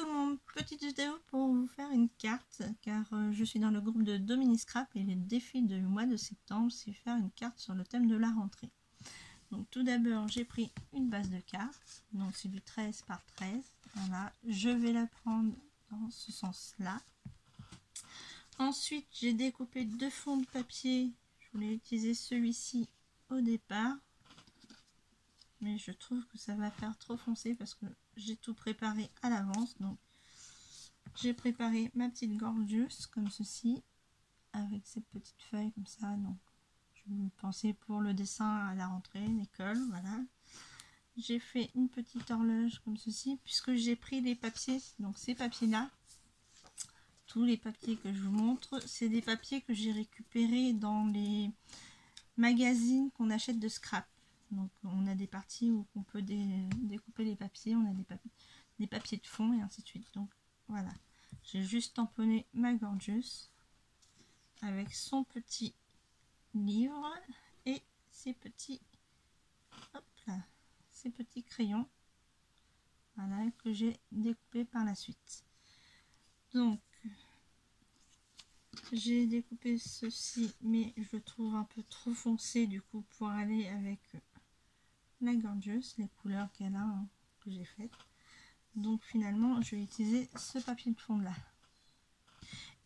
tout le monde, petite vidéo pour vous faire une carte car je suis dans le groupe de Domini Scrap et le défi du mois de septembre c'est faire une carte sur le thème de la rentrée. Donc tout d'abord j'ai pris une base de cartes, donc c'est du 13 par 13, voilà, je vais la prendre dans ce sens là. Ensuite j'ai découpé deux fonds de papier, je voulais utiliser celui-ci au départ. Mais je trouve que ça va faire trop foncé parce que j'ai tout préparé à l'avance. Donc j'ai préparé ma petite gorgeous comme ceci avec cette petite feuille comme ça. Donc je pensais pour le dessin à la rentrée, l'école, voilà. J'ai fait une petite horloge comme ceci puisque j'ai pris les papiers. Donc ces papiers là, tous les papiers que je vous montre, c'est des papiers que j'ai récupérés dans les magazines qu'on achète de scrap. Donc on a des parties où on peut découper les papiers, on a des papiers de fond et ainsi de suite. Donc voilà, j'ai juste tamponné ma gorgeous avec son petit livre et ses petits, hop là, ces petits crayons, voilà, que j'ai découpé par la suite. Donc j'ai découpé ceci, mais je le trouve un peu trop foncé du coup pour aller avec la gorgeous, les couleurs qu'elle a, hein, que j'ai faites. Donc finalement je vais utiliser ce papier de fond là.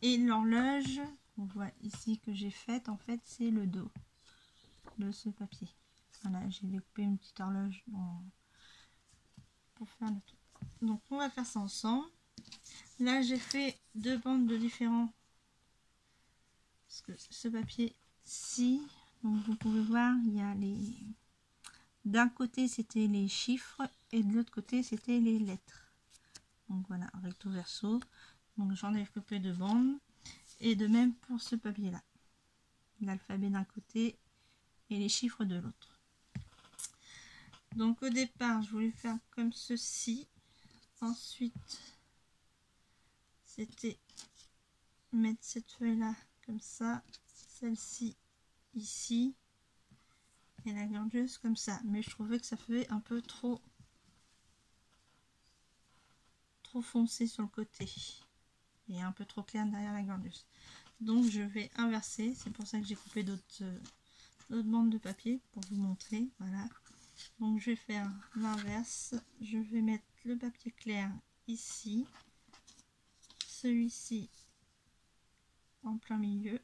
Et l'horloge qu'on voit ici que j'ai faite, en fait c'est le dos de ce papier. Voilà, j'ai découpé une petite horloge pour faire le tout. Donc on va faire ça ensemble. Là j'ai fait deux bandes de différents, parce que ce papier ci, donc vous pouvez voir, il y a les, d'un côté c'était les chiffres et de l'autre côté c'était les lettres. Donc voilà, recto verso. Donc j'en ai coupé deux bandes. Et de même pour ce papier là. L'alphabet d'un côté et les chiffres de l'autre. Donc au départ je voulais faire comme ceci. Ensuite c'était mettre cette feuille là comme ça. Celle-ci ici. Et la gorgeous comme ça. Mais je trouvais que ça faisait un peu trop foncé sur le côté. Et un peu trop clair derrière la gorgeous. Donc je vais inverser. C'est pour ça que j'ai coupé d'autres bandes de papier pour vous montrer. Voilà. Donc je vais faire l'inverse. Je vais mettre le papier clair ici. Celui-ci en plein milieu.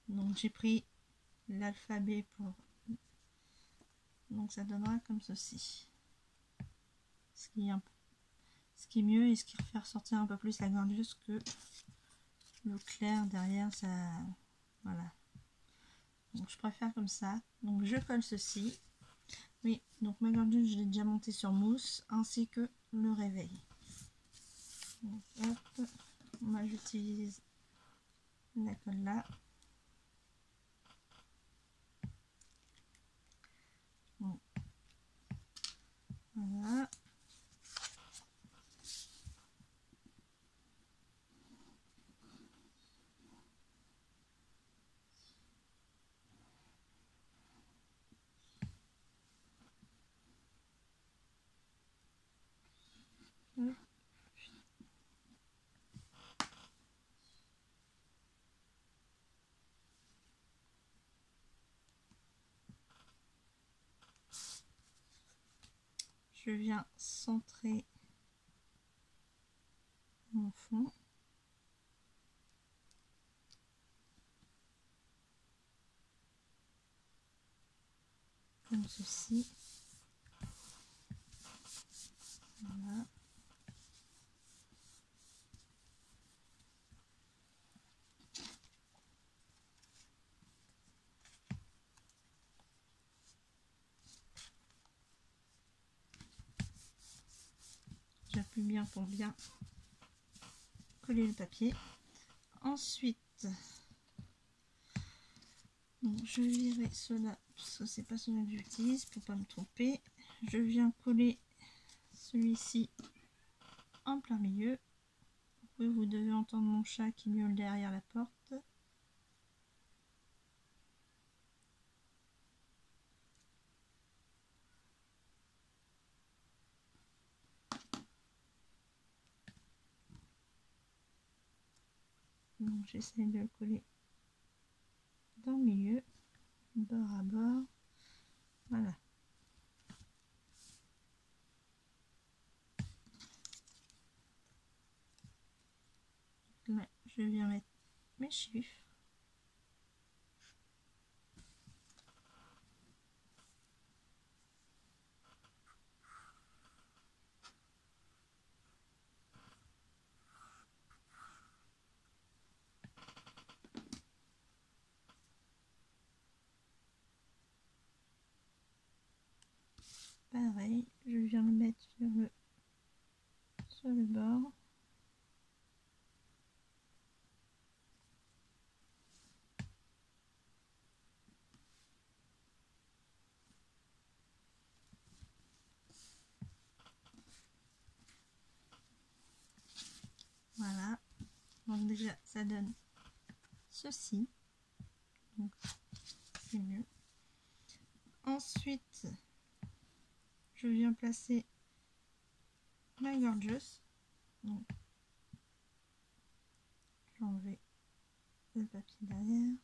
Donc j'ai pris l'alphabet pour... Donc ça donnera comme ceci. Ce qui est mieux et ce qui fait ressortir un peu plus la gorgeous que le clair derrière ça. Voilà. Donc je préfère comme ça. Donc je colle ceci. Oui, donc ma gorgeous je l'ai déjà montée sur mousse ainsi que le réveil. Donc, hop, moi j'utilise la colle là. Bon. Voilà. Je viens centrer mon fond. Comme ceci. Voilà. J'appuie bien pour bien coller le papier. Ensuite, donc je virerai cela parce que c'est pas celui que j'utilise pour pas me tromper. Je viens coller celui-ci en plein milieu. Oui, vous devez entendre mon chat qui miaule derrière la porte. Donc j'essaie de le coller dans le milieu, bord à bord. Voilà. Là, je viens mettre mes chiffres. Pareil, je viens le mettre sur le bord. Voilà, donc déjà ça donne ceci, donc c'est mieux. Ensuite, je viens placer ma gorgeous. Donc, je vais enlever le papier derrière.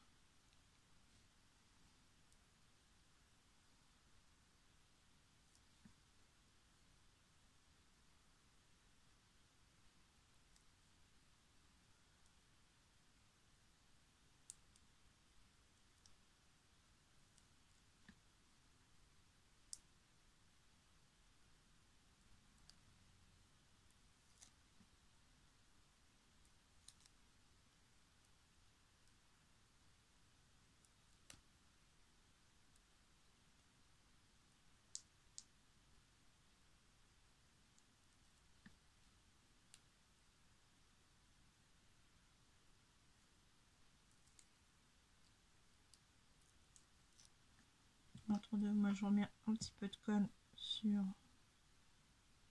Entre deux, moi je remets un petit peu de colle sur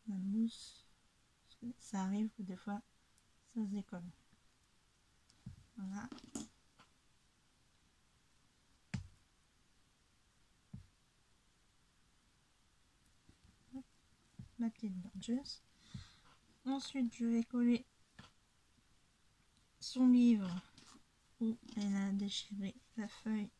la mousse. Parce que ça arrive que des fois ça se décolle. Voilà. Hop, ma petite gorgeous. Ensuite, je vais coller son livre où elle a déchiré la feuille.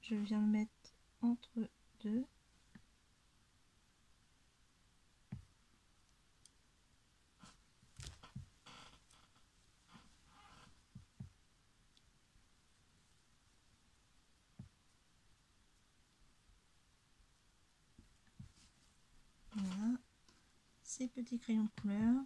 Je viens le mettre entre deux. Voilà. Ces petits crayons de couleur.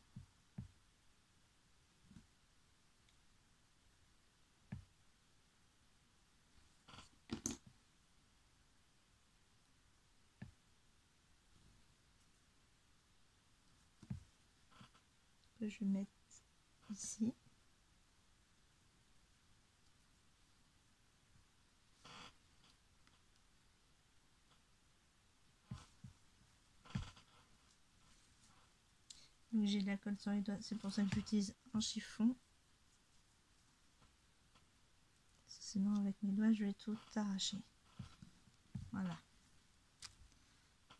Que je vais mettre ici. Donc j'ai de la colle sur les doigts, c'est pour ça que j'utilise un chiffon. Sinon avec mes doigts je vais tout arracher. Voilà.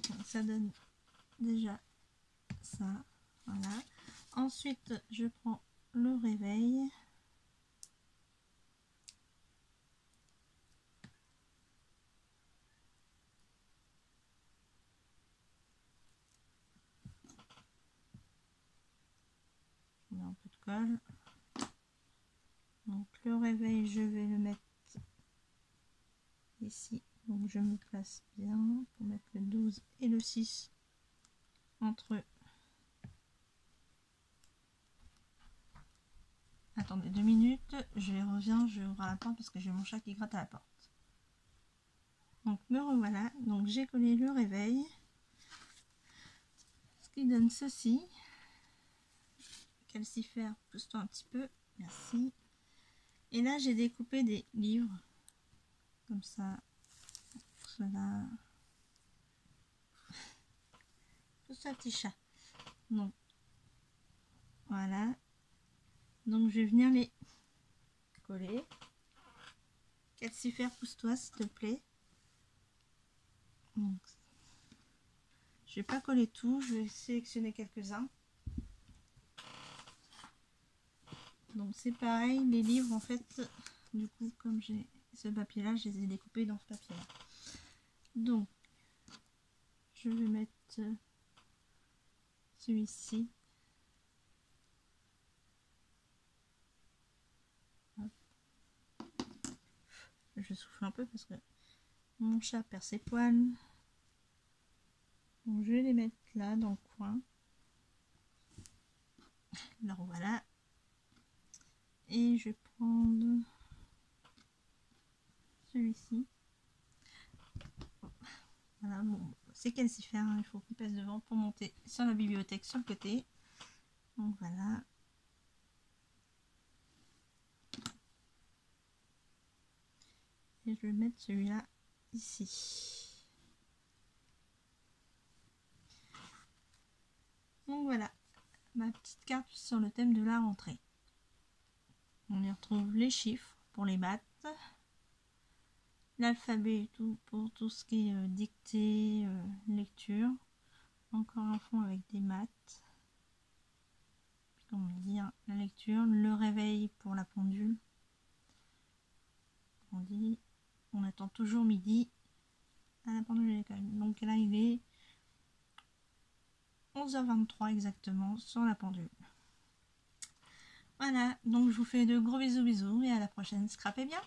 Donc, ça donne déjà ça. Voilà. Ensuite je prends le réveil. Je mets un peu de colle. Donc le réveil je vais le mettre ici. Donc je me place bien pour mettre le 12 et le 6 entre eux. Attendez 2 minutes, je reviens, je ouvre la porte parce que j'ai mon chat qui gratte à la porte. Donc me revoilà, donc j'ai collé le réveil, ce qui donne ceci. Calcifère, pousse-toi un petit peu, merci. Et là j'ai découpé des livres, comme ça, cela. Tout ça petit chat. Donc voilà, donc je vais venir les coller. Calcifère, pousse-toi s'il te plaît. Donc Je vais pas coller tout, je vais sélectionner quelques-uns. Donc c'est pareil, les livres en fait, du coup comme j'ai ce papier là, je les ai découpés dans ce papier là. Donc je vais mettre celui-ci. Je souffle un peu parce que mon chat perd ses poils. Donc je vais les mettre là dans le coin. Alors voilà. Et je vais prendre celui-ci. Voilà, bon, c'est calcifère, hein, il faut qu'il passe devant pour monter sur la bibliothèque sur le côté. Donc voilà. Et je vais mettre celui-là ici. Donc voilà, ma petite carte sur le thème de la rentrée. On y retrouve les chiffres pour les maths, l'alphabet et tout pour tout ce qui est dictée, lecture. Encore un fond avec des maths. Comme on dit, hein, la lecture, le réveil pour la pendule. On dit, on attend toujours midi à la pendule de l'école. Donc là, il est 11h23 exactement sur la pendule. Voilà, donc je vous fais de gros bisous et à la prochaine. Scrapez bien!